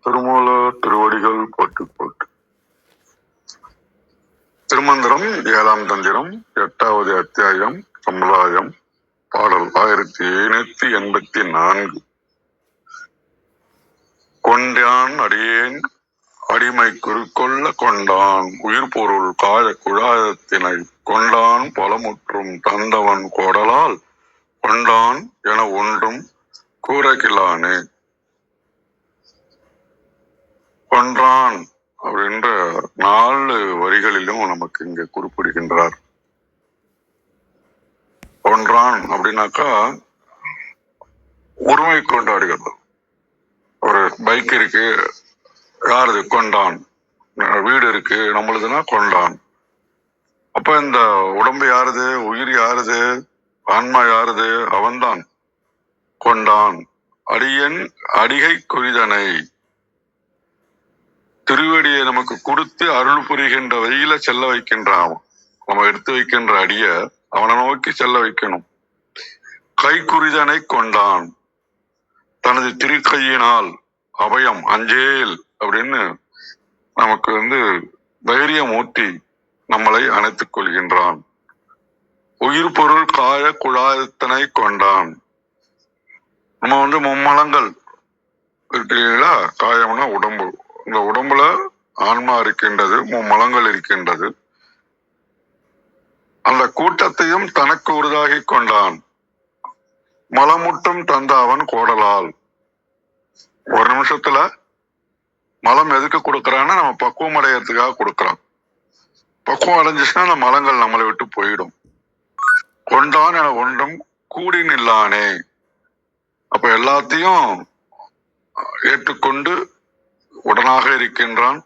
திருமூலர் திருவடிகள் போட்டு போட்டு. திருமந்திரம் 7ஆம் தந்திரம் 8வது அத்தியாயம் சமுதாயம் பாடல் 1784. கொண்டான் அடியேன் அடிமை குறிக்கொள்ள கொண்டான் உயிர் பொருள் காய குழாயத்தினை கொண்டான் பலமுற்றும் தந்தவன் கோடலால் கொண்டான் என ஒன்றும் கூறகிலானே. கொன்றான் அப்படின்ற 4 வரிகளிலும் நமக்கு இங்க குறிப்பிடுகின்றார். கொன்றான் அப்படின்னாக்கா உரிமை கொண்டாடுகிறது. ஒரு பைக் இருக்கு, யாருது? கொண்டான். வீடு இருக்கு, நம்மளுதுன்னா கொண்டான். அப்ப இந்த உடம்பு யாருது? உயிர் யாருது? ஆன்மா யாருது? அவன்தான். கொண்டான் அடியன் அடிகை குறிதனை, திருவடியை நமக்கு கொடுத்து அருள் புரிகின்ற வழியில செல்ல வைக்கின்றான். நம்ம எடுத்து வைக்கின்ற அடிய அவனை நோக்கி செல்ல வைக்கணும். கை குறிதனை கொண்டான், தனது திருக்கையினால் அபயம் அஞ்சேல் அப்படின்னு நமக்கு தைரியம் ஊட்டி நம்மளை அணைத்துக் கொள்கின்றான். உயிர் பொருள் காய குழாயத்தினை கொண்டான். நம்ம மும்மலங்கள் இருக்கீங்களா? காயம்னா உடம்பு. இந்த உடம்புல ஆன்மா இருக்கின்றது, மும்மலங்கள் இருக்கின்றது. அந்த கூட்டத்தையும் தனக்கு உருதாகி கொண்டான். மலமுட்டும் தந்த அவன் கோடலால். ஒரு நிமிஷத்துல மலம் எதுக்கு கொடுக்கறான்னா நம்ம பக்குவம் அடையறதுக்காக கொடுக்கறான். பக்குவம் அடைஞ்சிச்சுன்னா அந்த மலங்கள் நம்மளை விட்டு போயிடும். கொண்டான் என ஒன்றும் கூடி நில்லானே. அப்ப எல்லாத்தையும் ஏற்றுக்கொண்டு உடனாக இருக்கின்றான்.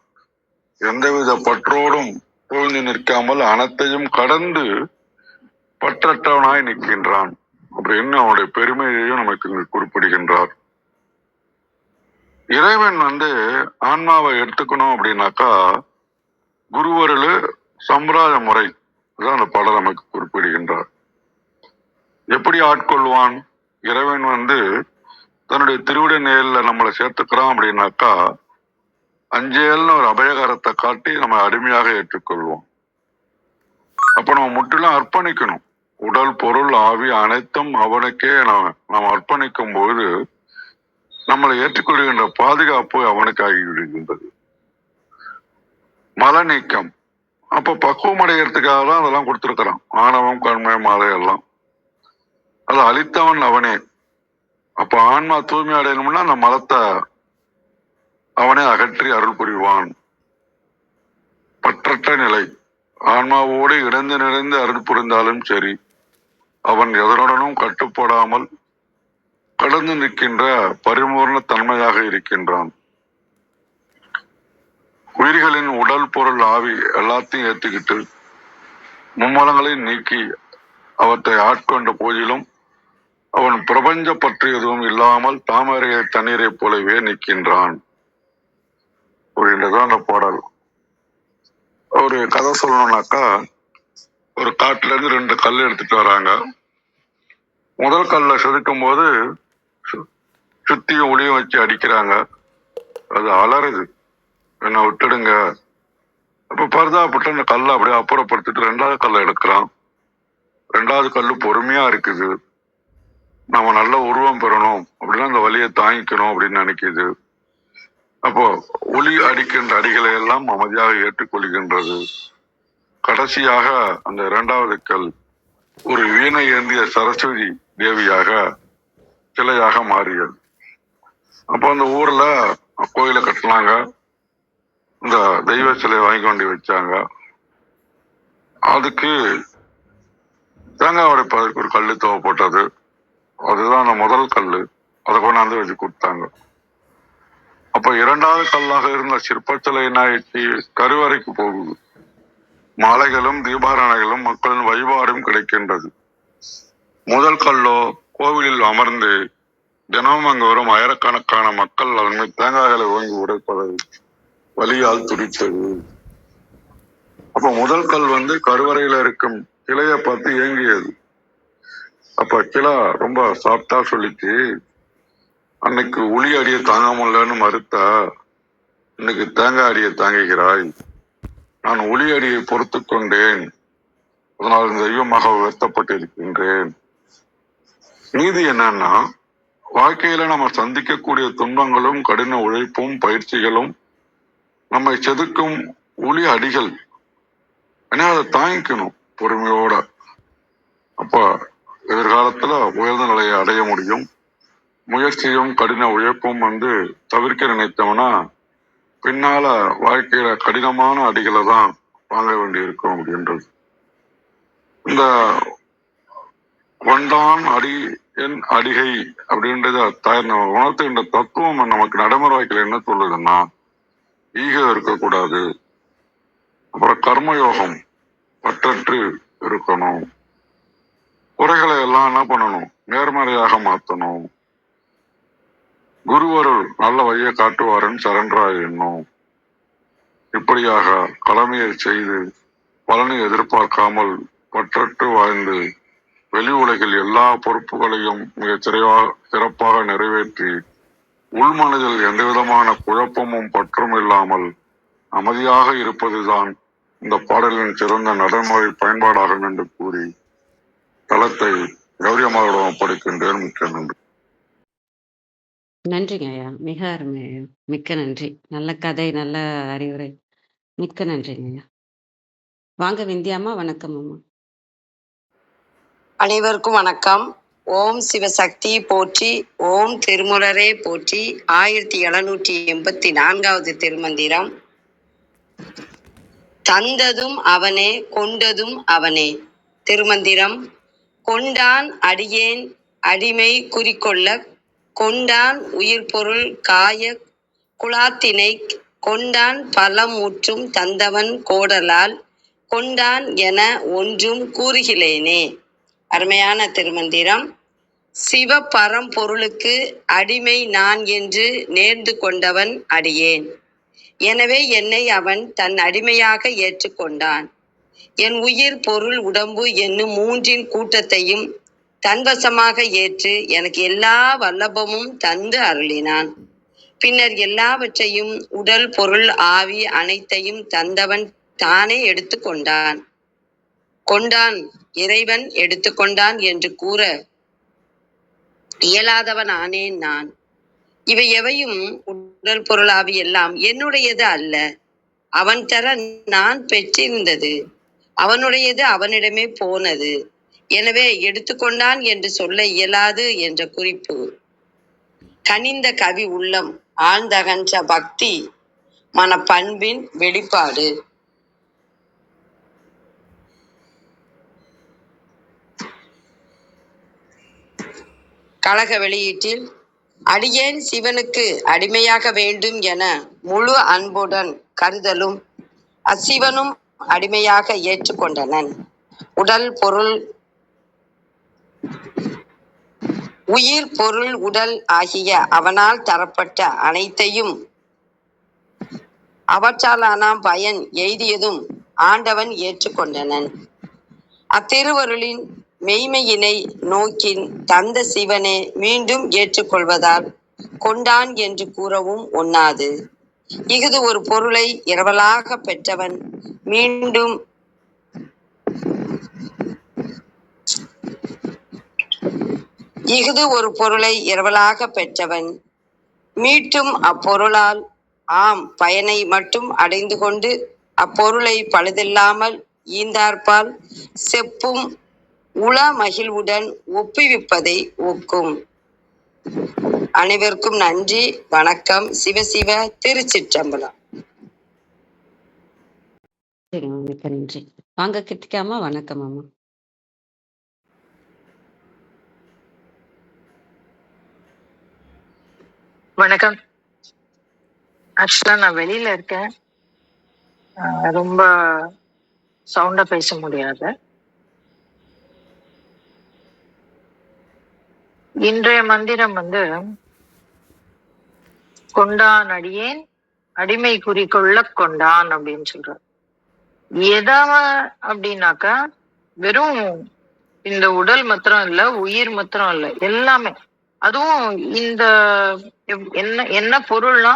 எந்தவித பற்றோடும் புகுந்து நிற்காமல் அனைத்தையும் கடந்து பற்றற்றவனாய் நிற்கின்றான் அப்படின்னு அவனுடைய பெருமையையும் நமக்கு இங்கு குறிப்பிடுகின்றார். இறைவன் ஆன்மாவை எடுத்துக்கணும் அப்படின்னாக்கா குருவருள் சம்பிரதாய முறை தான் அந்த பாடல் நமக்கு குறிப்பிடுகின்றார். எப்படி ஆட்கொள்வான்? இறைவன் தன்னுடைய திருவிட நேரில் நம்மளை சேர்த்துக்கிறான் அப்படின்னாக்கா அஞ்சேல்னு ஒரு அபயகரத்தை காட்டி நம்ம அடிமையாக ஏற்றுக்கொள்வோம். அப்ப நம்ம முற்றிலும் அர்ப்பணிக்கணும். உடல் பொருள் ஆவி அனைத்தும் அவனுக்கே நாம் அர்ப்பணிக்கும் போது நம்மளை ஏற்றுக்கொள்கின்ற பாதுகாப்பு அவனுக்கு ஆகிவிடுகின்றது. மல நீக்கம். அப்ப பக்குவம் அடைகிறதுக்காக தான் அதெல்லாம் கொடுத்திருக்கிறான். ஆணவம் கண்மை மாலை எல்லாம் அதை அழித்தவன் அவனே. அப்ப ஆன்மா தூய்மை அடையணும்னா அந்த மலத்தை அவனே அகற்றி அருள் புரிவான். பற்றற்ற நிலை. ஆன்மாவோடு இணைந்து நிறைந்து அருள் புரிந்தாலும் சரி, அவன் எதனுடனும் கட்டுப்படாமல் கடந்து நிற்கின்ற பரிபூர்ண தன்மையாக இருக்கின்றான். உயிர்களின் உடல் பொருள் ஆவி எல்லாத்தையும் ஏற்றுக்கிட்டு மும்மலங்களையும் நீக்கி அவற்றை ஆட்கொண்ட போதிலும் அவன் பிரபஞ்ச பற்று எதுவும் இல்லாமல் தாமரையை தண்ணீரை போலவே நிற்கின்றான் அப்படின்றதான் அந்த பாடல். ஒரு கதை சொல்லணும்னாக்கா, ஒரு காட்டுல இருந்து 2 கல் எடுத்துட்டு வராங்க. முதல் கல்லை செதுக்கும் போது சுத்தியும் ஒளியும் வச்சு அடிக்கிறாங்க. அது அலறுது, என்ன விட்டுடுங்க. அப்ப பரிதாபப்பட்டு அந்த கல்லை அப்படியே அப்புறப்படுத்திட்டு 2வது கல்லை எடுக்கிறான். 2வது கல்லு பொறுமையா இருக்குது. நம்ம நல்ல உருவம் பெறணும் அப்படின்னா அந்த வலியை தாங்கிக்கணும் அப்படின்னு நினைக்குது. அப்போ ஒளி அடிக்கின்ற அடிகளை எல்லாம் அமைதியாக ஏற்றுக்கொள்கின்றது. கடைசியாக அந்த 2வது கல் ஒரு வீணை ஏந்திய சரஸ்வதி தேவியாக சிலையாக மாறியது. அப்போ அந்த ஊர்ல கோயிலை கட்டினாங்க. இந்த தெய்வ சிலை வாங்கி கொண்டு வச்சாங்க. அதுக்கு தேங்காய் உடைப்பதற்கு ஒரு கல்லு தேவைப்பட்டது. அதுதான் அந்த முதல் கல்லு. அதை கொண்டாந்து வச்சு கொடுத்தாங்க. அப்ப 2வது கல்லாக இருந்த சிற்பச்சிலை என்னாயிடுச்சு? கருவறைக்கு போகுது. மாலைகளும் தீபாரணைகளும் மக்களின் வழிபாடும் கிடைக்கின்றது. முதல் கல்லோ கோவிலில் அமர்ந்து தினமும் அங்கு வரும் ஆயிரக்கணக்கான மக்கள் அதன் மீது தேங்காய்களை ஓங்கி உடைப்பதை வலியால் துடித்தது. அப்ப முதல் கல் கருவறையில இருக்கும் கிளைய பார்த்து ஏங்கியது. அப்ப கிளா ரொம்ப சாப்பிட்டா சொல்லிச்சு, அன்னைக்கு உளி அடியை தாங்க முடியலன்னு மறுத்தா இன்னைக்கு தேங்காய் அடியை தாங்குகிறாய். நான் ஒளி அடியை பொறுத்து கொண்டேன், அதனால் தெய்வமாக உயர்த்தப்பட்டிருக்கின்றேன். நீதி என்னன்னா, வாழ்க்கையில நம்ம சந்திக்கக்கூடிய துன்பங்களும் கடின உழைப்பும் பயிற்சிகளும் நம்மை செதுக்கும் ஒளி அடிகள். ஏன்னா அதை தாங்கிக்கணும் பொறுமையோட. அப்ப எதிர்காலத்துல உயர்ந்த நிலையை அடைய முடியும். முயற்சியும் கடின உழைப்பும் தவிர்க்க நினைத்தோம்னா பின்னால வாழ்க்கையில கடினமான அடிகளை தான் வாங்க வேண்டி இருக்கும் அப்படின்றது. இந்த கொண்டான் அடி என் அடிகை அப்படின்றத உணர்த்துகின்ற தத்துவம் நமக்கு நடைமுறை வாழ்க்கையில என்ன சொல்லுதுன்னா, ஈகோ இருக்கக்கூடாது, அப்புறம் கர்மயோகம் பற்றற்று இருக்கணும், குறைகளை எல்லாம் என்ன பண்ணணும், நேர்மறையாக மாற்றணும், குருவருள் நல்ல வழியை காட்டுவாருன்னு சரண்டராக எண்ணும். இப்படியாக கடமையை செய்து பலனை எதிர்பார்க்காமல் பற்றற்று வாழ்ந்து வெளி உலகில் எல்லா பொறுப்புகளையும் மிக சிறப்பாக நிறைவேற்றி உள்மனதில் எந்த விதமான குழப்பமும் பற்றும் இல்லாமல் அமைதியாக இருப்பதுதான் இந்த பாடலின் சிறந்த நடைமுறை பயன்பாடாகும் என்று கூறி தளத்தை கௌரியமாவிடம் ஒப்படைக்கின்றேன். மிக்க நன்றி. நன்றிங்க ஐயா, மிக அருமை ஐயா, மிக்க நன்றி. நல்ல கதை, நல்ல அறிவுரை, மிக்க நன்றிங்க ஐயா. வாங்க விந்தியாமா, வணக்கம் அம்மா. அனைவருக்கும் வணக்கம். ஓம் சிவசக்தி போற்றி, ஓம் திருமுறரே போற்றி. 1784வது திருமந்திரம். தந்ததும் அவனே, கொண்டதும் அவனே. திருமந்திரம். கொண்டான் அடியேன் அடிமை குறிக்கொள்ள, கொண்டான் உயிர் பொருள் காய குலாத்தினை, கொண்டான் பலம் முற்றும் தந்தவன் கோடலால், கொண்டான் என ஒன்றும் கூறுகிலேனே. அருமையான திருமந்திரம். சிவ பரம்பொருளுக்கு அடிமை நான் என்று நேர்ந்து கொண்டவன் அடியேன். எனவே என்னை அவன் தன் அடிமையாக ஏற்றுக்கொண்டான். என் உயிர் பொருள் உடம்பு என்னும் மூன்றின் கூட்டத்தையும் தன்வசமாக ஏற்று எனக்கு எல்லா வல்லபமும் தந்து அருளினான். பின்னர் எல்லாவற்றையும் உடல் பொருள் ஆவி அனைத்தையும் தந்தவன் தானே எடுத்துக்கொண்டான். கொண்டான் இறைவன் எடுத்துக்கொண்டான் என்று கூற இயலாதவன் ஆனேன் நான். இவை எவையும் உடல் பொருள் ஆவி எல்லாம் என்னுடையது அல்ல, அவன் தர நான் பெற்றிருந்தது. அவனுடையது அவனிடமே போனது. எனவே எடுத்துக்கொண்டான் என்று சொல்ல இயலாது என்ற குறிப்பு. கனிந்த கவி உள்ளம், ஆழ்ந்தகன்ற பக்தி மனப்பண்பின் வெளிப்பாடு. கழக வெளியீட்டில் அடியேன் சிவனுக்கு அடிமையாக வேண்டும் என முழு அன்புடன் கருதலும் அசிவனும் அடிமையாக ஏற்றுக்கொண்டனன். உடல் பொருள் உயிர் பொருள் உடல் ஆகிய அவனால் தரப்பட்ட அனைத்தையும் அவற்றாலான பயன் எய்தியதும் ஆண்டவன் ஏற்றுக்கொண்டனன். அத்திருவருளின் மெய்மையினை நோக்கின் தந்த சிவனே மீண்டும் ஏற்றுக்கொள்வதால் கொண்டான் என்று கூறவும் ஒண்ணாது. இஃது ஒரு பொருளை இரவலாக பெற்றவன் மீண்டும் மீட்டும் அப்பொருளால் ஆம் பயனை மட்டும் அடைந்து கொண்டு அப்பொருளை பழுதில்லாமல் ஈந்தார்பால் செப்பும் உள மகிழ்வுடன் ஒப்புவிப்பதை ஒக்கும். அனைவருக்கும் நன்றி, வணக்கம். சிவசிவ. திருச்சிற்றம்பலம். மிக்க நன்றி. வாங்க கிருத்திகாமா, வணக்கம் அம்மா. வணக்கம். ஆக்சுவலா நான் வெளியில இருக்கேன், ரொம்ப சவுண்டா பேச முடியாது. இன்றைய மந்திரம் கொண்டான் அடியேன் அடிமை குறிக்கொள்ள கொண்டான் அப்படின்னு சொல்றார். எதாவ அப்படின்னாக்கா வெறும் இந்த உடல் மாத்திரம் இல்ல, உயிர் மாத்திரம் இல்ல, எல்லாமே அதுவும் இந்த என்ன என்ன பொருள்னா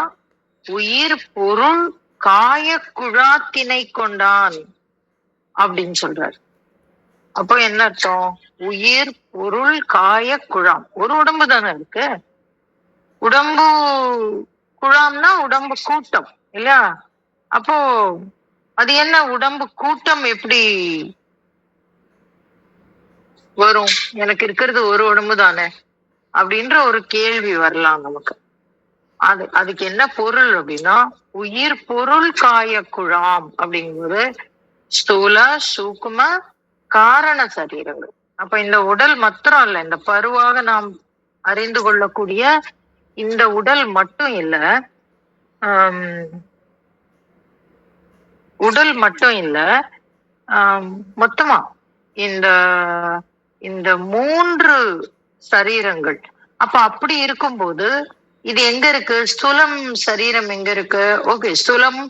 உயிர் பொருள் காய குழாத்தினை கொண்டான் அப்படின்னு சொல்றாரு. அப்போ என்ன அர்த்தம்? உயிர் பொருள் காய குழாம், ஒரு உடம்பு தானே இருக்கு. உடம்பு குழாம்னா உடம்பு கூட்டம் இல்லையா? அப்போ அது என்ன உடம்பு கூட்டம் எப்படி வரும்? எனக்கு இருக்கிறது ஒரு உடம்பு தானே அப்படின்ற ஒரு கேள்வி வரலாம் நமக்கு. அதுக்கு என்ன பொருள் அப்படின்னா, உயிர் பொருள் காய குழாம் அப்படிங்கும்போது ஸ்தூல சூக்கும காரண சரீரங்கள். அப்ப இந்த உடல் மாத்திரம் இல்ல, இந்த பருவாக நாம் அறிந்து கொள்ளக்கூடிய இந்த உடல் மட்டும் இல்ல, உடல் மட்டும் இல்ல, மொத்தமா இந்த இந்த 3 சரீரங்கள். அப்ப அப்படி இருக்கும்போது இது எங்க இருக்கு? ஸ்தூலம் சரீரம் எங்க இருக்கு? ஓகே, ஸ்தூலம்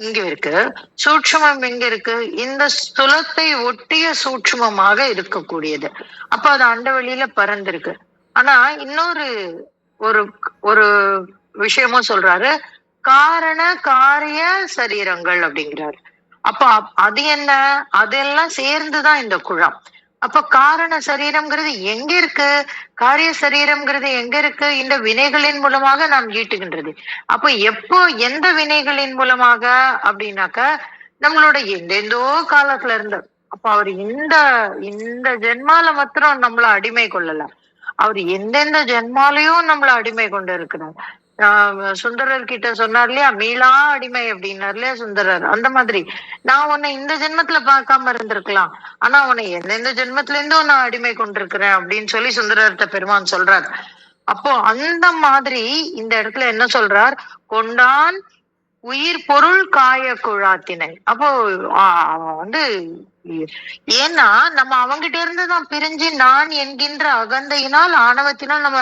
இங்க இருக்கு. சூட்சுமம் எங்க இருக்கு? இந்த ஸ்தூலத்தை ஒட்டிய சூட்சுமமாக இருக்கக்கூடியது. அப்ப அது அண்டவெளியில பறந்திருக்கு. ஆனா இன்னொரு ஒரு ஒரு விஷயமும் சொல்றாரு, காரண காரிய சரீரங்கள் அப்படிங்கிறாரு. அப்ப அது என்ன? அதெல்லாம் சேர்ந்துதான் இந்த குழாம். அப்ப காரண சரீரம்ங்கிறது எங்க இருக்கு? காரிய சரீரம்ங்கிறது எங்க இருக்கு? இந்த வினைகளின் மூலமாக நாம் ஈட்டுகின்றது. அப்ப எப்போ எந்த வினைகளின் மூலமாக அப்படின்னாக்க, நம்மளோட எந்தெந்தோ காலத்துல இருந்து. அப்ப அவர் இந்த இந்த ஜென்மால மாத்திரம் நம்மள அடிமை கொள்ளல, அவர் எந்தெந்த ஜென்மாலையும் நம்மள அடிமை கொண்டு இருக்கிறார். சுந்தரர் கிட்ட சொன்னார் இல்லையா, மீளா அடிமை அப்படின்னார் இல்லையா சுந்தரர். அந்த மாதிரி நான் உன்னை இந்த ஜென்மத்துல பார்க்காம இருந்திருக்கலாம், ஆனா உன்னை எந்தெந்த ஜென்மத்துல இருந்தும் நான் அடிமை கொண்டிருக்கிறேன் அப்படின்னு சொல்லி சுந்தரர்கிட்ட பெருமான் சொல்றார். அப்போ அந்த மாதிரி இந்த இடத்துல என்ன சொல்றார்? கொண்டான் உயிர் பொருள் காய குழாத்தினை. அப்போ அவன் ஏன்னா நம்ம அவங்கிட்ட இருந்துதான் பிரிஞ்சு நான் என்கின்ற அகந்தையினால் ஆணவத்தினால் நம்ம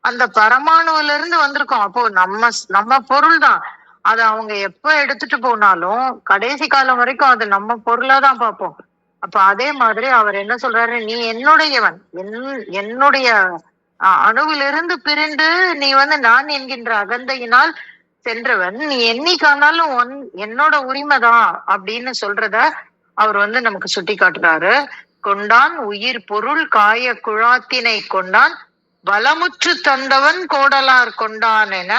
அந்த பரமாணுல இருந்து வந்திருக்கோம். அப்போ நம்ம பொருள் தான். அதை அவங்க எப்ப எடுத்துட்டு போனாலும் கடைசி காலம் வரைக்கும் அது நம்ம பொருளா தான் பார்ப்போம். அப்ப அதே மாதிரி அவர் என்ன சொல்றாரு? நீ என்னுடையவன், என்னுடைய அணுவிலிருந்து பிரிந்து நீ நான் என்கின்ற அகந்தையினால் சென்றவன், நீ என்னைக்கானாலும் என்னோட உரிமைதான் அப்படின்னு சொல்றத அவர் நமக்கு சுட்டி காட்டுறாரு. கொண்டான் உயிர் பொருள் காய குழாத்தினை கொண்டான் பலமுற்று தந்தவன் கோடலார் கொண்டான் என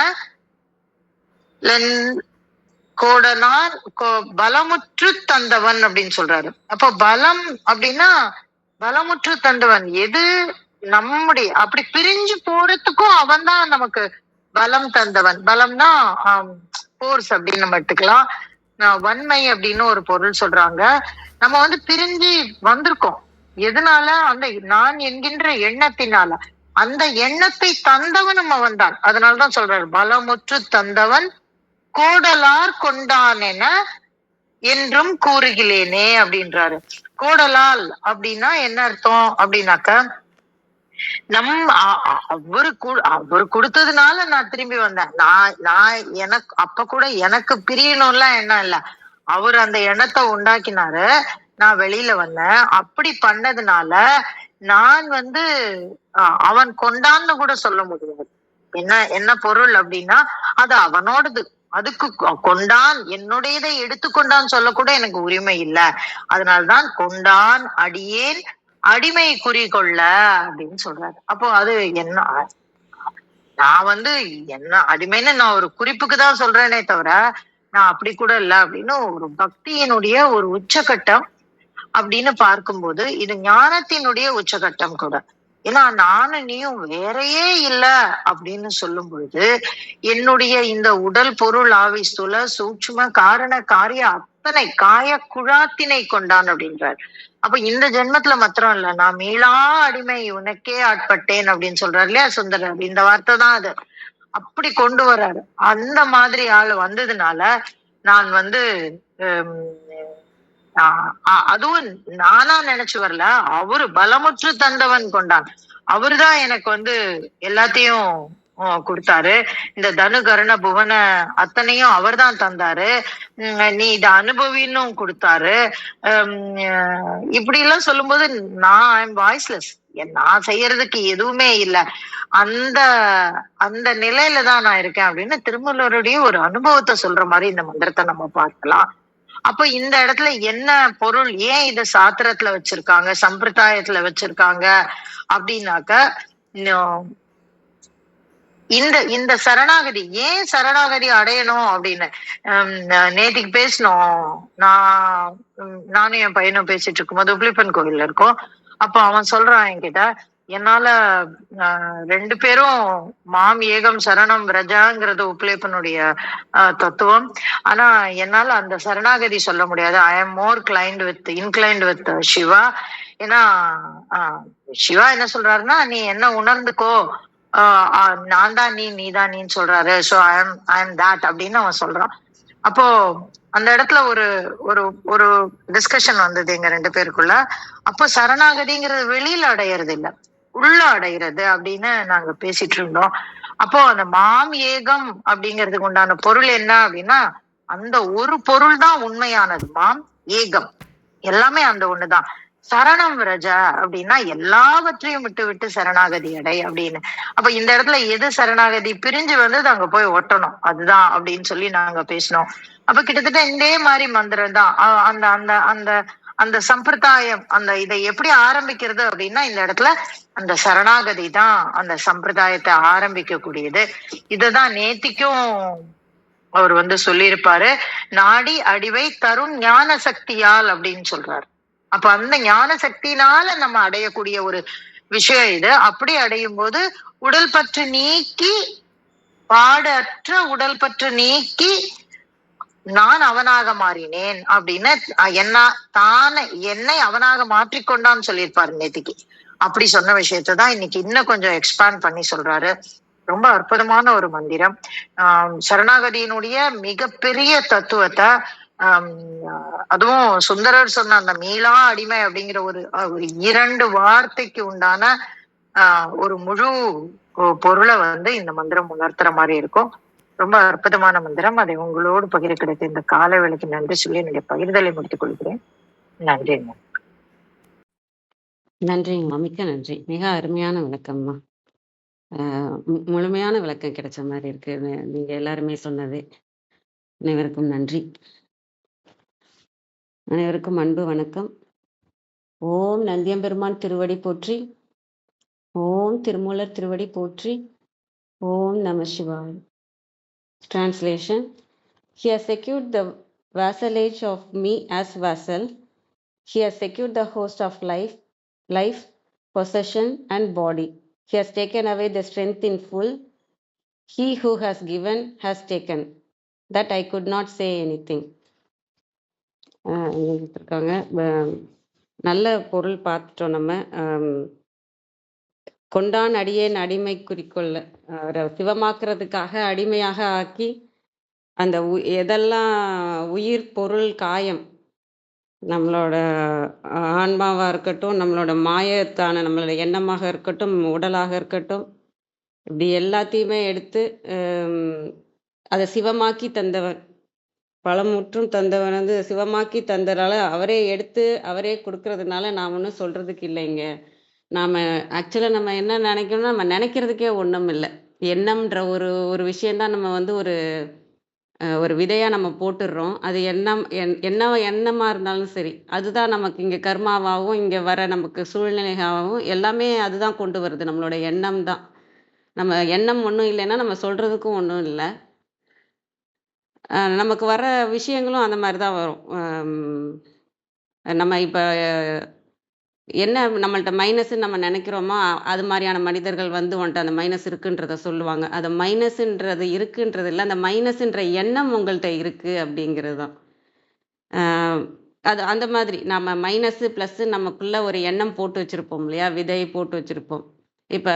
கோடனார் பலமுற்று தந்தவன் அப்படின்னு சொல்றாரு. அப்ப பலம் அப்படின்னா பலமுற்று தந்தவன் எது? நம்முடைய அப்படி பிரிஞ்சு போறதுக்கும் அவன் தான் நமக்கு பலம் தந்தவன். பலம்னா போர்ஸ் அப்படின்னு நம்ம எடுத்துக்கலாம். வன்மை அப்படின்னு ஒரு பொருள் சொல்றாங்க. நம்ம பிரிஞ்சு வந்திருக்கோம். எதனால? அந்த நான் என்கின்ற எண்ணத்தினால. அந்த எண்ணத்தை தந்தவன் அவன் தான். அதனாலதான் சொல்றாரு பலமுற்று தந்தவன் கோடலார் கொண்டான் என என்றும் கூறுகிறேனே அப்படின்றாரு. கோடலால் அப்படின்னா என்ன அர்த்தம் அப்படின்னாக்க, அவரு கொடுத்ததுனால நான் திரும்பி வந்தேன். நான் எனக்கு அப்ப கூட எனக்கு பிரியணும்லாம் எண்ணம் இல்ல, அவர் அந்த எண்ணத்தை உண்டாக்கினாரு, நான் வெளியில வந்தேன். அப்படி பண்ணதுனால நான் அவன் கொண்டான்னு கூட சொல்ல முடியாது. என்ன பொருள் அப்படின்னா அது அவனோடது. அதுக்கு கொண்டான் என்னுடையதை எடுத்துக்கொண்டான்னு சொல்ல கூட எனக்கு உரிமை இல்லை. அதனால்தான் கொண்டான் அடியேன் அடிமை குறிக்கொள்ள அப்படின்னு சொல்றாரு. அப்போ அது என்ன, நான் என்ன அடிமைன்னு நான் ஒரு குறிப்புக்கு தான் சொல்றேனே தவிர நான் அப்படி கூட இல்லை அப்படின்னு ஒரு பக்தியினுடைய ஒரு உச்சகட்டம் அப்படின்னு பார்க்கும்போது இது ஞானத்தினுடைய உச்சகட்டம் கூட. ஏன்னா நானும் நீயும் வேறையே இல்லை அப்படின்னு சொல்லும் பொழுது என்னுடைய இந்த உடல் பொருள் ஆவி ஸ்தூல சூட்சும காரண காரிய அத்தனை காய குழாத்தினை கொண்டான் அப்படின்றார். அப்ப இந்த ஜென்மத்துல மாத்திரம் இல்ல, நான் மீளா அடிமை உனக்கே ஆட்பட்டேன் அப்படின்னு சொல்றாரு இல்லையா சுந்தரர். இந்த வார்த்தை தான் அது அப்படி கொண்டு வர்றாரு. அந்த மாதிரி ஆள் வந்ததுனால நான் அதுவும் நானா நினைச்சு வரல, அவரு பலமுற்று தந்தவன் கொண்டான். அவருதான் எனக்கு எல்லாத்தையும் கொடுத்தாரு. இந்த தனு கரண புவன அத்தனையும் அவர் தான் தந்தாரு. நீ இத அனுபவின்னு கொடுத்தாரு. இப்படி எல்லாம் சொல்லும் போது நான் ஐ எம் வாய்ஸ்லெஸ். நான் செய்யறதுக்கு எதுவுமே இல்ல, அந்த அந்த நிலையில தான் நான் இருக்கேன் அப்படின்னு திருமூலருடைய ஒரு அனுபவத்தை சொல்ற மாதிரி இந்த மந்திரத்தை நம்ம பார்க்கலாம். அப்ப இந்த இடத்துல என்ன பொருள், ஏன் இத சாத்திரத்துல வச்சிருக்காங்க, சம்பிரதாயத்துல வச்சிருக்காங்க அப்படின்னாக்க, இன்னும் இந்த இந்த சரணாகதி ஏன் சரணாகதி அடையணும் அப்படின்னு நேத்திக்கு பேசணும். நானும் என் பையனும் பேசிட்டு இருக்கும்போது உப்ளிப்பன் கோவில்ல இருக்கோம். அப்போ அவன் சொல்றான் என்கிட்ட, என்னால 2 பேரும் மாம் ஏகம் சரணம் ரஜாங்கிறது உப்ளிப்பனுடைய தத்துவம். ஆனா என்னால அந்த சரணாகதி சொல்ல முடியாது. I am more inclined with Shiva. ஏன்னா சிவா என்ன சொல்றாருன்னா, நீ என்ன உணர்ந்துக்கோ, நான் தான் நீதான் நீன்னு சொல்றாரு. ஸோ ஐ எம் தட் அப்படின்னு அவன் சொல்றான். அப்போ அந்த இடத்துல ஒரு ஒரு ஒரு டிஸ்கஷன் வந்தது எங்க 2 பேருக்குள்ள. அப்போ சரணாகதிங்கிறது வெளியில அடையிறது இல்ல, உள்ள அடையிறது அப்படின்னு நாங்க பேசிட்டு இருந்தோம். அப்போ அந்த மாம் ஏகம் அப்படிங்கிறதுக்கு உண்டான பொருள் என்ன அப்படின்னா, அந்த ஒரு பொருள் தான் உண்மையானது. மாம் ஏகம், எல்லாமே அந்த ஒண்ணுதான். சரணம் ரஜா அப்படின்னா எல்லாவற்றையும் விட்டு விட்டு சரணாகதி அடை அப்படின்னு. அப்ப இந்த இடத்துல எது சரணாகதி பிரிஞ்சு வந்தது அங்க போய் ஒட்டணும், அதுதான் அப்படின்னு சொல்லி நாங்க பேசினோம். அப்ப கிட்டத்தட்ட இதே மாதிரி மந்திரம் தான். அந்த அந்த அந்த அந்த சம்பிரதாயம், அந்த இதை எப்படி ஆரம்பிக்கிறது அப்படின்னா, இந்த இடத்துல அந்த சரணாகதி தான் அந்த சம்பிரதாயத்தை ஆரம்பிக்க கூடியது. இததான் நேத்திக்கும் அவர் சொல்லியிருப்பாரு, நாடி அடிவை தரும் ஞான சக்தியால் அப்படின்னு சொல்றாரு. அப்ப அந்த ஞான சக்தினால நம்ம அடையக்கூடிய ஒரு விஷயம் இது. அப்படி அடையும் போது உடல் பற்று நீக்கி, பாடற்ற உடல் பற்று நீக்கி நான் அவனாக மாறினேன் அப்படின்னு என்னை அவனாக மாற்றிக்கொண்டான்னு சொல்லியிருப்பாரு நேத்திக்கு. அப்படி சொன்ன விஷயத்தான் இன்னைக்கு இன்னும் கொஞ்சம் எக்ஸ்பேண்ட் பண்ணி சொல்றாரு. ரொம்ப அற்புதமான ஒரு மந்திரம். சரணாகதியினுடைய மிகப்பெரிய தத்துவத்தை, அதுவும் சுந்தரர் சொன்ன அந்த மீளா அடிமை அப்படிங்கிற ஒரு 2 வார்த்தைக்கு உண்டான ஒரு முழு பொருளை இந்த மந்திரம் உணர்த்துற மாதிரி இருக்கும். ரொம்ப அற்புதமான மந்திரம். அதை உங்களோடு பகிர கிடைத்த இந்த கால வேளைக்கு நன்றி சொல்லி என்னுடைய பகிர்தலை முடித்துக் கொள்கிறேன். நன்றிங்க. நன்றிங்கம்மா, மிக்க நன்றி. மிக அருமையான விளக்கம்மா. முழுமையான விளக்கம் கிடைச்ச மாதிரி இருக்கு நீங்க எல்லாருமே சொன்னது. அனைவருக்கும் நன்றி. அனைவருக்கும் அன்பு வணக்கம். ஓம் நந்தியம்பெருமான் திருவடி போற்றி, ஓம் திருமூலர் திருவடி போற்றி, ஓம் நம சிவாய. Translation: He has secured the vassalage of me as vassal. He has secured the host of life, possession and body. He has taken away the strength in full. He who has given has taken. That I could not say anything. நல்ல பொருள் பார்த்துட்டோம் நம்ம. கொண்டான் அடியேன் அடிமை குறிக்கொள்ள, சிவமாக்குறதுக்காக அடிமையாக ஆக்கி, அந்த எதெல்லாம் உயிர் பொருள் காயம், நம்மளோட ஆன்மாவாக இருக்கட்டும், நம்மளோட மாயத்தான நம்மளோட எண்ணமாக இருக்கட்டும், உடலாக இருக்கட்டும், இப்படி எல்லாத்தையுமே எடுத்து அதை சிவமாக்கி தந்தவர், பலமுற்றும் தந்தவன் சிவமாக்கி தந்தனால அவரே எடுத்து அவரே கொடுக்கறதுனால நான் ஒன்றும் சொல்றதுக்கு இல்லைங்க. நாம் ஆக்சுவலாக நம்ம என்ன நினைக்கணும்னா, நம்ம நினைக்கிறதுக்கே ஒன்றும் இல்லை. எண்ணம்ன்ற ஒரு விஷயந்தான் நம்ம ஒரு விதையாக நம்ம போட்டுடுறோம். அது எண்ணமாக இருந்தாலும் சரி, அதுதான் நமக்கு இங்கே கர்மாவாகவும் இங்கே வர நமக்கு சூழ்நிலையாகவும் எல்லாமே அதுதான் கொண்டு வருது. நம்மளோட எண்ணம் தான். நம்ம எண்ணம் ஒன்றும் இல்லைன்னா நம்ம சொல்கிறதுக்கும் ஒன்றும் இல்லை. நமக்கு வர விஷயங்களும் அந்த மாதிரி தான் வரும். நம்ம இப்போ என்ன நம்மள்ட்ட மைனஸ்ன்னு நம்ம நினைக்கிறோமோ, அது மாதிரியான மனிதர்கள் வந்துட்டு அந்த மைனஸ் இருக்குன்றத சொல்லுவாங்க. அது மைனஸ்ன்றது இருக்குன்றது இல்லை, அந்த மைனஸ்ன்ற எண்ணம் உங்கள்கிட்ட இருக்குது அப்படிங்கிறது தான். அது அந்த மாதிரி நம்ம மைனஸு ப்ளஸ்ஸு நமக்குள்ளே ஒரு எண்ணம் போட்டு வச்சுருப்போம் இல்லையா, விதை போட்டு வச்சுருப்போம். இப்போ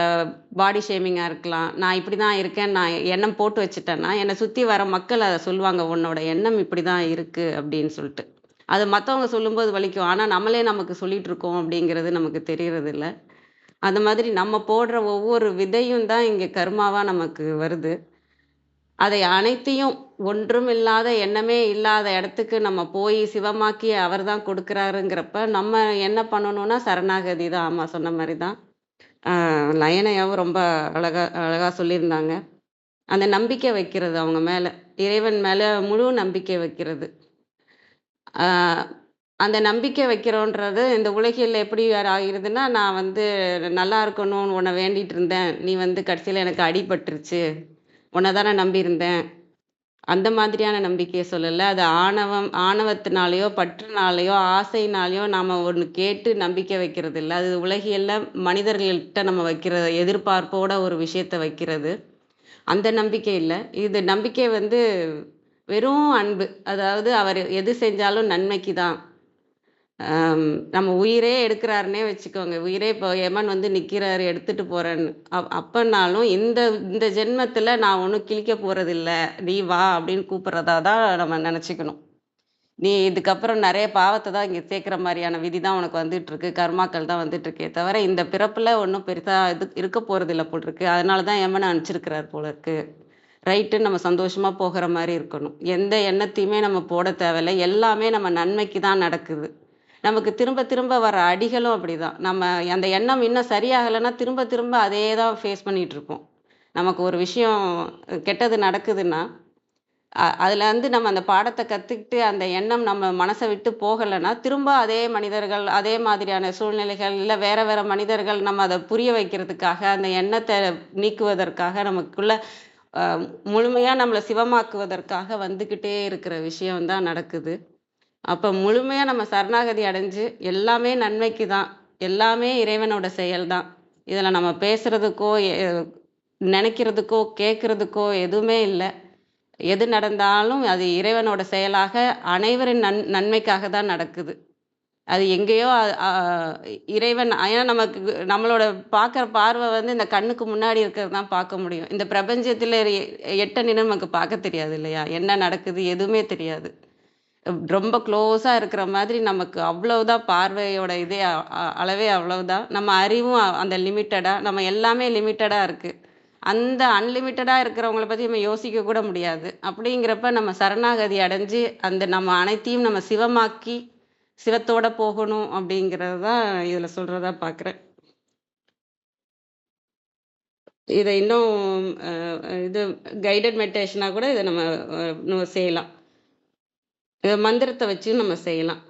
பாடி ஷேமிங்காக இருக்கலாம். நான் இப்படி தான் இருக்கேன், நான் எண்ணம் போட்டு வச்சுட்டேன்னா என்னை சுற்றி வர மக்கள் அதை சொல்லுவாங்க, உன்னோட எண்ணம் இப்படி தான் இருக்குது அப்படின்னு சொல்லிட்டு. அது மற்றவங்க சொல்லும்போது வலிக்கும், ஆனால் நம்மளே நமக்கு சொல்லிட்டு இருக்கோம் அப்படிங்கிறது நமக்கு தெரியறது இல்லை. அந்த மாதிரி நம்ம போடுற ஒவ்வொரு விதையும் தான் இங்கே கர்மாவாக நமக்கு வருது. அதை அனைத்தையும் ஒன்றும் இல்லாத எண்ணமே இல்லாத இடத்துக்கு நம்ம போய் சிவமாக்கி அவர் தான் கொடுக்குறாருங்கிறப்ப நம்ம என்ன பண்ணணும்னா சரணாகதி தான். ஆமாம், சொன்ன மாதிரி தான். லயனையாவும் ரொம்ப அழகா சொல்லியிருந்தாங்க. அந்த நம்பிக்கை வைக்கிறது அவங்க மேலே, இறைவன் மேலே முழு நம்பிக்கை வைக்கிறது. அந்த நம்பிக்கை வைக்கிறோன்றது இந்த உலகில் எப்படி ஆகிருதுன்னா, நான் நல்லா இருக்கணும்னு உன்னை வேண்டிட்டு இருந்தேன், நீ கடைசியில் எனக்கு அடிபட்டுருச்சு, உன்னை தானே நம்பியிருந்தேன், அந்த மாதிரியான நம்பிக்கையை சொல்லலை. அது ஆணவத்தினாலேயோ பற்றுனாலேயோ ஆசைனாலேயோ நாம் ஒன்று கேட்டு நம்பிக்கை வைக்கிறது இல்லை. அது உலகியல்ல மனிதர்கள்கிட்ட நம்ம வைக்கிற எதிர்பார்ப்போட ஒரு விஷயத்தை வைக்கிறது, அந்த நம்பிக்கை இல்லை. இது நம்பிக்கை வெறும் அன்பு. அதாவது அவர் எது செஞ்சாலும் நன்மைக்கு தான். நம்ம உயிரே எடுக்கிறாருன்னே வச்சுக்கோங்க. உயிரே இப்போ யமன் நிற்கிறாரு எடுத்துட்டு போகிறேன்னு, அப்போனாலும் இந்த ஜென்மத்தில் நான் ஒன்றும் கிழிக்க போகிறதில்ல, நீ வா அப்படின்னு கூப்பிட்றதா தான் நம்ம நினச்சிக்கணும். நீ இதுக்கப்புறம் நிறைய பாவத்தை தான் இங்கே சேர்க்குற மாதிரியான விதி தான் உனக்கு வந்துட்டுருக்கு, கர்மாக்கள் தான் வந்துட்டுருக்கே தவிர இந்த பிறப்பில் ஒன்றும் பெருசாக இது இருக்க போகிறதில்ல போல் இருக்கு. அதனால தான் யமனை அனுப்பிச்சிருக்கிறார் போல இருக்கு. ரைட்டு, நம்ம சந்தோஷமாக போகிற மாதிரி இருக்கணும். எந்த எண்ணத்தையுமே நம்ம போட தேவையில்லை. எல்லாமே நம்ம நன்மைக்கு தான் நடக்குது. நமக்கு திரும்ப திரும்ப வர அடிகளும் அப்படிதான். நம்ம அந்த எண்ணம் இன்னும் சரியாகலைன்னா திரும்ப திரும்ப அதே தான் ஃபேஸ் பண்ணிட்டு இருப்போம். நமக்கு ஒரு விஷயம் கெட்டது நடக்குதுன்னா அதில் நம்ம அந்த பாடத்தை கற்றுக்கிட்டு அந்த எண்ணம் நம்ம மனசை விட்டு போகலைன்னா திரும்ப அதே மனிதர்கள், அதே மாதிரியான சூழ்நிலைகள், இல்லை வேற வேற மனிதர்கள் நம்ம அதை புரிய வைக்கிறதுக்காக, அந்த எண்ணத்தை நீக்குவதற்காக, நமக்குள்ள முழுமையாக நம்மளை சிவமாக்குவதற்காக வந்துக்கிட்டே இருக்கிற விஷயம்தான் நடக்குது. அப்போ முழுமையாக நம்ம சரணாகதி அடைஞ்சு எல்லாமே நன்மைக்கு தான், எல்லாமே இறைவனோட செயல் தான். இதில் நம்ம பேசுகிறதுக்கோ நினைக்கிறதுக்கோ கேட்குறதுக்கோ எதுவுமே இல்லை. எது நடந்தாலும் அது இறைவனோட செயலாக அனைவரின் நன்மைக்காக தான் நடக்குது. அது எங்கேயோ இறைவன், ஏன்னா நமக்கு நம்மளோட பார்க்குற பார்வை இந்த கண்ணுக்கு முன்னாடி இருக்கிறது தான் பார்க்க முடியும். இந்த பிரபஞ்சத்தில் எட்ட நின்று நமக்கு பார்க்க தெரியாது இல்லையா? என்ன நடக்குது எதுவுமே தெரியாது. ரொம்ப க்ளோஸாக இருக்கிற மாதிரி நமக்கு அவ்வளவுதான் பார்வையோட இதே அளவே அவ்வளவுதான். நம்ம அறிவும் அந்த லிமிட்டடாக, நம்ம எல்லாமே லிமிட்டடாக இருக்குது. அந்த அன்லிமிட்டடாக இருக்கிறவங்கள பற்றி நம்ம யோசிக்க கூட முடியாது. அப்படிங்கிறப்ப நம்ம சரணாகதி அடைஞ்சு நம்ம அனைத்தையும் நம்ம சிவமாக்கி சிவத்தோட போகணும் அப்படிங்கிறது தான் இதில் சொல்கிறதா பார்க்குறேன். இதை இன்னும் இது கைடட் மெடிடேஷனாக கூட இதை நம்ம செய்யலாம். இதை மந்திரத்தை வச்சு நம்ம செய்யலாம்.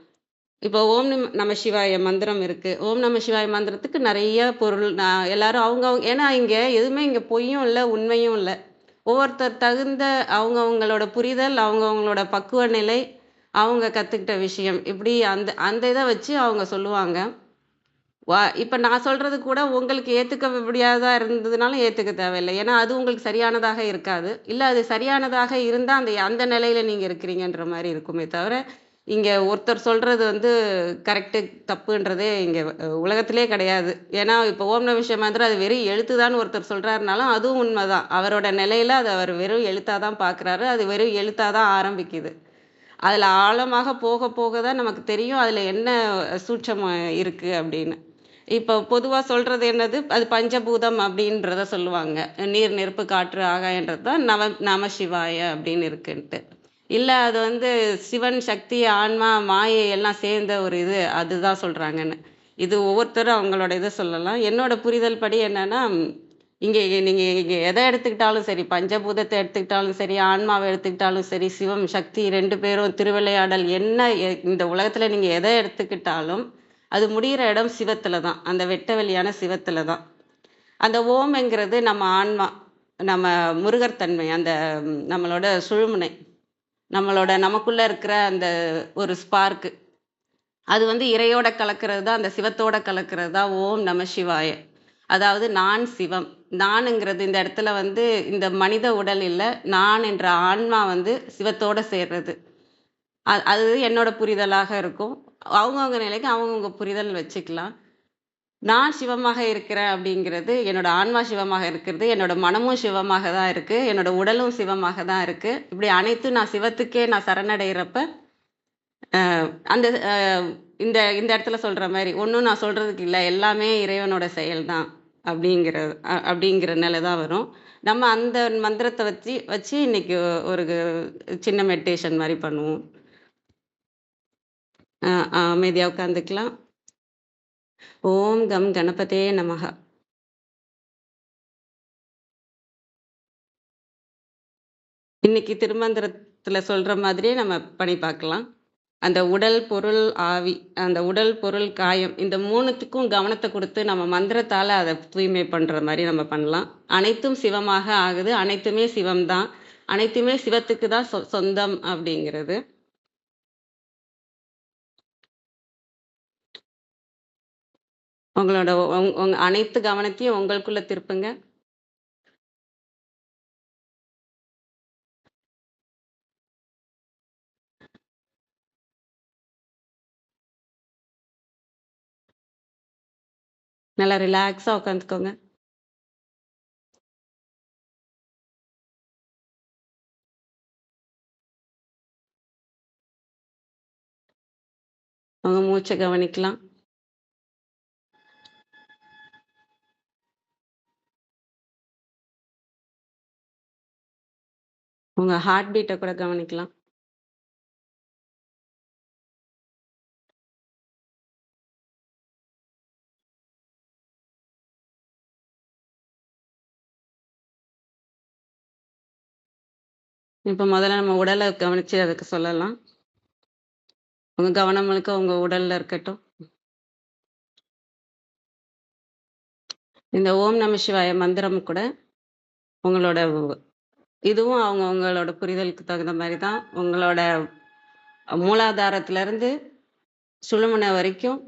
இப்போ ஓம் நம சிவாய மந்திரம் இருக்குது. ஓம் நம சிவாய மந்திரத்துக்கு நிறைய பொருள் எல்லாரும் அவங்க ஏன்னா இங்கே எதுவுமே இங்கே பொய்யும் இல்லை உண்மையும் இல்லை. ஒவ்வொருத்தர் தகுந்த அவங்களோட புரிதல், அவங்களோட பக்குவ நிலை, அவங்க கற்றுக்கிட்ட விஷயம், இப்படி அந்த இதை வச்சு அவங்க சொல்லுவாங்க. இப்போ நான் சொல்கிறது கூட உங்களுக்கு ஏற்றுக்க முடியாததா இருந்ததுனாலும் ஏற்றுக்க தேவையில்லை. ஏன்னா அது உங்களுக்கு சரியானதாக இருக்காது. இல்லை அது சரியானதாக இருந்தால் அந்த நிலையில் நீங்கள் இருக்கிறீங்கன்ற மாதிரி இருக்குமே தவிர, இங்கே ஒருத்தர் சொல்கிறது கரெக்டு தப்புன்றதே இங்கே உலகத்திலே கிடையாது. ஏன்னா இப்போ ஓம் நம சிவாய மந்திரம் அது வெறும் எழுத்துதான்னு ஒருத்தர் சொல்கிறாருனாலும் அதுவும் உண்மை தான். அவரோட நிலையில் அது அவர் வெறும் எழுத்தாக தான் பார்க்குறாரு. அது வெறும் எழுத்தாக தான் ஆரம்பிக்குது. அதில் ஆழமாக போக போக தான் நமக்கு தெரியும் அதில் என்ன சூட்சமம் இருக்குது அப்படின்னு. இப்போ பொதுவாக சொல்கிறது என்னது, அது பஞ்சபூதம் அப்படின்றத சொல்லுவாங்க. நீர், நெருப்பு, காற்று, ஆகாயன்றது தான் நம சிவாய அப்படின்னு இருக்குன்ட்டு. இல்லை அது சிவன், சக்தி, ஆன்மா, மாயை எல்லாம் சேர்ந்த ஒரு இது, அதுதான் சொல்கிறாங்கன்னு. இது ஒவ்வொருத்தரும் அவங்களோட இதை சொல்லலாம். என்னோட புரிதல் படி என்னன்னா, நீங்கள் எதை எடுத்துக்கிட்டாலும் சரி, பஞ்சபூதத்தை எடுத்துக்கிட்டாலும் சரி, ஆன்மாவை எடுத்துக்கிட்டாலும் சரி, சிவம், சக்தி 2 பேரும் திருவிளையாடல், என்ன இந்த உலகத்தில் நீங்கள் எதை எடுத்துக்கிட்டாலும் அது முடிகிற இடம் சிவத்தில் தான், அந்த வெட்ட வெளியான சிவத்தில் தான். அந்த ஓம்ங்கிறது நம்ம ஆன்மா, நம்ம முருகர் தன்மை, அந்த நம்மளோட சுழுமுனை, நமக்குள்ளே இருக்கிற அந்த ஒரு ஸ்பார்க்கு, அது இறையோட கலக்கிறது தான், அந்த சிவத்தோட கலக்கிறது தான் ஓம் நம சிவாய. அதாவது நான் சிவம். நானுங்கிறது இந்த இடத்துல இந்த மனித உடல் இல்லை, நான் என்ற ஆன்மா சிவத்தோட சேர்றது. அது என்னோட புரிதலாக இருக்கும். அவங்கவுங்க நிலைக்கு அவங்கவுங்க புரிதல் வச்சுக்கலாம். நான் சிவமாக இருக்கிறேன் அப்படிங்கிறது, என்னோட ஆன்மா சிவமாக இருக்கிறது, என்னோட மனமும் சிவமாக தான் இருக்குது, என்னோட உடலும் சிவமாக தான் இருக்குது. இப்படி அனைத்தும் நான் சிவத்துக்கே நான் சரணடைகிறப்ப அந்த இந்த இடத்துல சொல்கிற மாதிரி ஒன்றும் நான் சொல்கிறதுக்கு இல்லை, எல்லாமே இறைவனோட செயல் தான் அப்படிங்கிற நிலை தான் வரும். நம்ம அந்த மந்திரத்தை வச்சு வச்சு இன்னைக்கு ஒரு சின்ன மெடிடேஷன் மாதிரி பண்ணுவோம். அமைதியாக உட்காந்துக்கலாம். ஓம் கம் கணபதே நமக. இன்னைக்கு திருமந்திரத்துல சொல்ற மாதிரியே நம்ம பண்ணி பார்க்கலாம். அந்த உடல், பொருள், ஆவி, அந்த உடல், பொருள், காயம் இந்த மூணுத்துக்கும் கவனத்தை கொடுத்து நம்ம மந்திரத்தால அதை தூய்மை பண்ற மாதிரி நம்ம பண்ணலாம். அனைத்தும் சிவமாக ஆகுது. அனைத்துமே சிவம்தான். அனைத்துமே சிவத்துக்கு தான் சொந்தம் அப்படிங்கிறது. உங்களோட உங்க அனைத்து கவனத்தையும் உங்களுக்குள்ள திருப்புங்க. நல்லா ரிலாக்ஸா உட்காந்துக்கோங்க. உங்க மூச்சை கவனிக்கலாம். உங்க ஹார்ட் பீட்டை கூட கவனிக்கலாம். இப்போ முதல்ல நம்ம உடலை கவனிச்சு அதுக்கு சொல்லலாம். உங்க கவனம் முழுக்க உங்க உடல்ல இருக்கட்டும். இந்த ஓம் நம சிவாய மந்திரம் கூட உங்களோட இதுவும் அவங்களோட புரிதலுக்கு தகுந்த மாதிரி தான். உங்களோட மூலாதாரத்துல இருந்து சுழுமுனை வரைக்கும்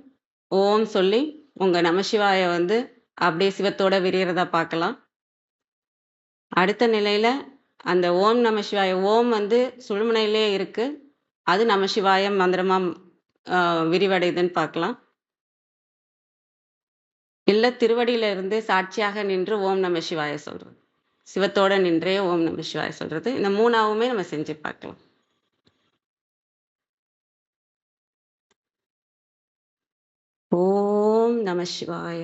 ஓம் சொல்லி உங்க நமசிவாய அப்படியே சிவத்தோட விரியறதா பார்க்கலாம். அடுத்த நிலையில அந்த ஓம் நமசிவாய ஓம் சுழுமுனையிலே இருக்கு. அது நமசிவாய மந்திரமா விரிவடையுதுன்னு பார்க்கலாம். இல்ல திருவடியில இருந்து சாட்சியாக நின்று ஓம் நம சிவாய சொல்றது, சிவத்தோட நின்றே ஓம் நம சிவாய சொல்றது. இந்த மூணாவுமே நம்ம செஞ்சு பார்க்கலாம். ஓம் நம சிவாய,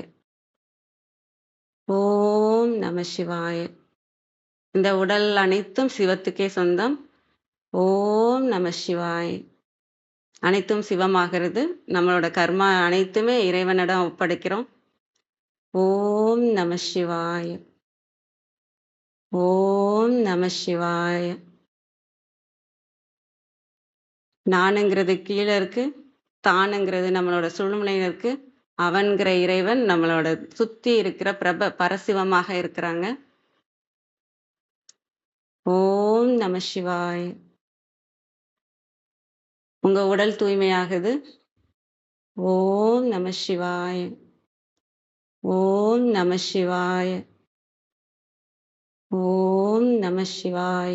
ஓம் நம சிவாய. இந்த உடல் அனைத்தும் சிவத்துக்கே சொந்தம். ஓம் நம சிவாய. அனைத்தும் சிவமாகிறது. நம்மளோட கர்மா அனைத்துமே இறைவனிடம் ஒப்படைக்கிறோம். ஓம் நம சிவாய, ஓம் நம சிவாய. நானுங்கிறது கீழே இருக்கு, தானுங்கிறது நம்மளோட சுழுமுனையில இருக்கு. அவன்கிற இறைவன் நம்மளோட சுத்தி இருக்கிற பரசிவமாக இருக்கிறாங்க. ஓம் நம சிவாய. உங்க உடல் தூய்மையாகுது. ஓம் நம சிவாய, ஓம் நம சிவாய, ஓம் நம சிவாய,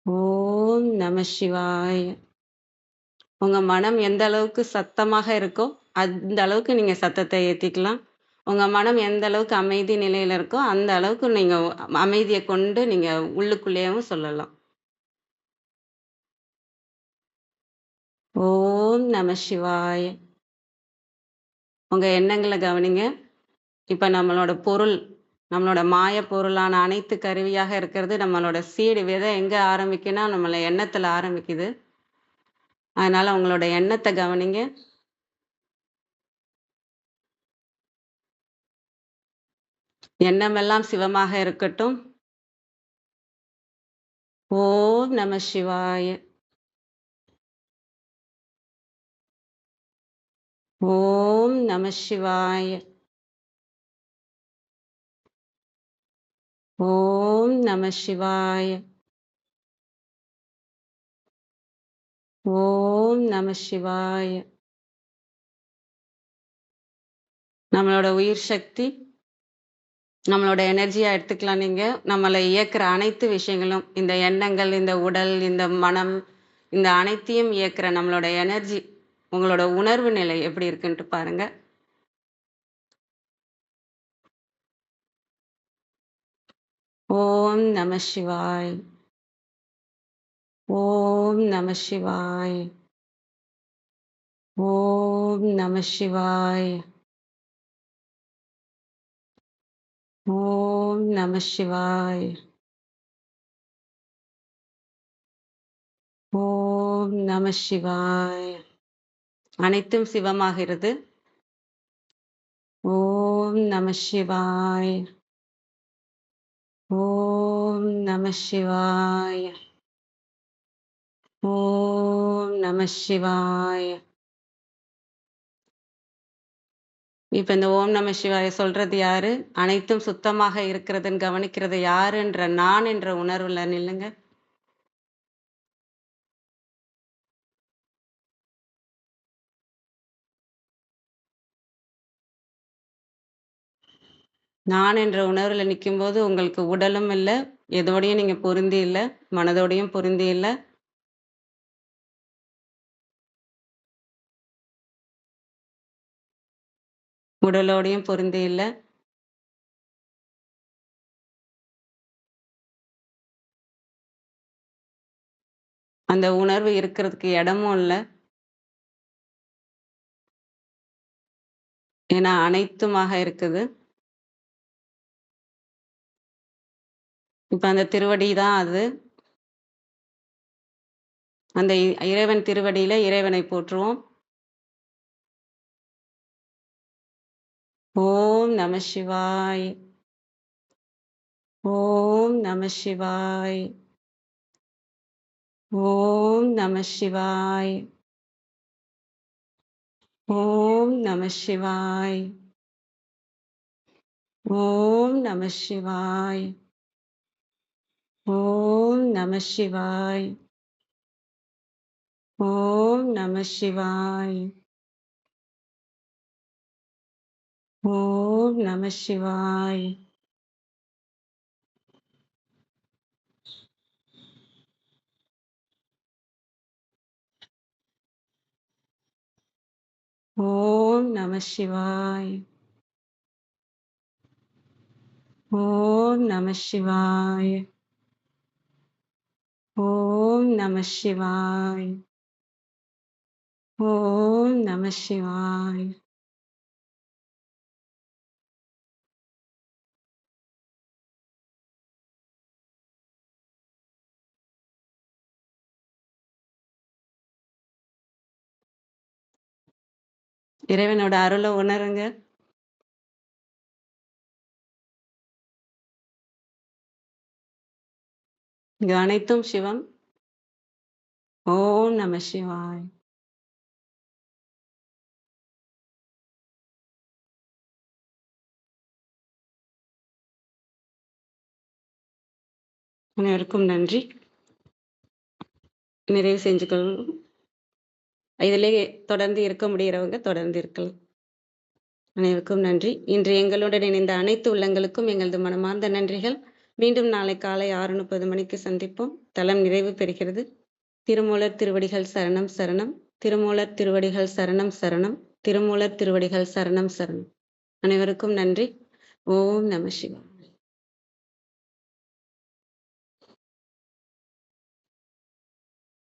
ஓம் நம சிவாய. உங்க மனம் எந்த அளவுக்கு சத்தமாக இருக்கோ அந்த அளவுக்கு நீங்க சத்தத்தை ஏத்திக்கலாம். உங்க மனம் எந்த அளவுக்கு அமைதி நிலையில இருக்கோ அந்த அளவுக்கு நீங்க அமைதியை கொண்டு நீங்க உள்ளுக்குள்ளேயும் சொல்லலாம். ஓம் நம சிவாய. உங்க எண்ணங்களை கவனிங்க. இப்ப நம்மளோட பொருள், நம்மளோட மாய பொருளான அனைத்து கருவியாக இருக்கிறது நம்மளோட சீடு விதை எங்க ஆரம்பிக்குன்னா நம்மள எண்ணத்துல ஆரம்பிக்குது. அதனால உங்களோட எண்ணத்தை கவனிங்க. எண்ணமெல்லாம் சிவமாக இருக்கட்டும். ஓம் நம சிவாய, ஓம் நம சிவாய, ஓம் நம சிவாய, ஓம் நம சிவாய. நம்மளோட உயிர் சக்தி, நம்மளோட எனர்ஜியா எடுத்துக்கலாம். நீங்க நம்மளை இயக்குற அனைத்து விஷயங்களும், இந்த எண்ணங்கள், இந்த உடல், இந்த மனம், இந்த அனைத்தையும் இயக்குற நம்மளோட எனர்ஜி, உங்களோட உணர்வு நிலை எப்படி இருக்குன்ட்டு பாருங்க. ஓம் நம சிவாய், ஓம் நம சிவாய், ஓம் நம சிவாய். ஓம் நம சிவாய். ஓம் நம சிவாய். அனைத்தும் சிவமாகிறது. ஓம் நம சிவாய். ஓம் நம சிவாய். ஓம் நம சிவாய். இப்ப இந்த ஓம் நம சிவாய சொல்றது யாரு? அனைத்தும் சுத்தமாக இருக்கிறதுன்னு கவனிக்கிறது யாருன்ற நான் என்ற உணர்வுல நில்லுங்க. நான் என்ற உணர்வுல நிக்கும்போது உங்களுக்கு உடலும் இல்லை, எதோடையும் நீங்க பொருந்தி இல்லை, மனதோடையும் பொருந்தி இல்லை. உடலோடையும் பொருந்தி இல்லை. அந்த உணர்வு இருக்கிறதுக்கு இடமும் இல்லை. ஏன்னா அனைத்துமாக இருக்குது. இப்ப அந்த திருவடி தான் அது. அந்த இறைவன் திருவடியில இறைவனை போற்றுவோம். ஓம் நம சிவாய். ஓம் நம சிவாய். ஓம் நம சிவாய். ஓம் நம சிவாய். ஓம் நம சிவாய். ஓம் நம சிவாய். ஓம் நம சிவாய். ஓம் நம சிவாய். ஓம் நம சிவாய். ஓம் நம சிவாய். ஓம் நம சிவாய். ஓம் நம சிவாய். இறைவனோட அருளை உணருங்க. இங்க அனைத்தும் சிவம். ஓம் நம சிவாய். அனைவருக்கும் நன்றி. நிறைவு செஞ்சுக்கணும். இதிலே தொடர்ந்து இருக்க முடிகிறவங்க தொடர்ந்து இருக்கலாம். அனைவருக்கும் நன்றி. இன்று எங்களுடன் இணைந்த அனைத்து உள்ளங்களுக்கும் எங்களது மனமார்ந்த நன்றிகள். மீண்டும் நாளை காலை 6:30 மணிக்கு சந்திப்போம். தலம் நிறைவு பெறுகிறது. திருமூலர் திருவடிகள் சரணம் சரணம். திருமூலர் திருவடிகள் சரணம் சரணம். திருமூலர் திருவடிகள் சரணம் சரணம். அனைவருக்கும் நன்றி. ஓம் நம சிவாய்.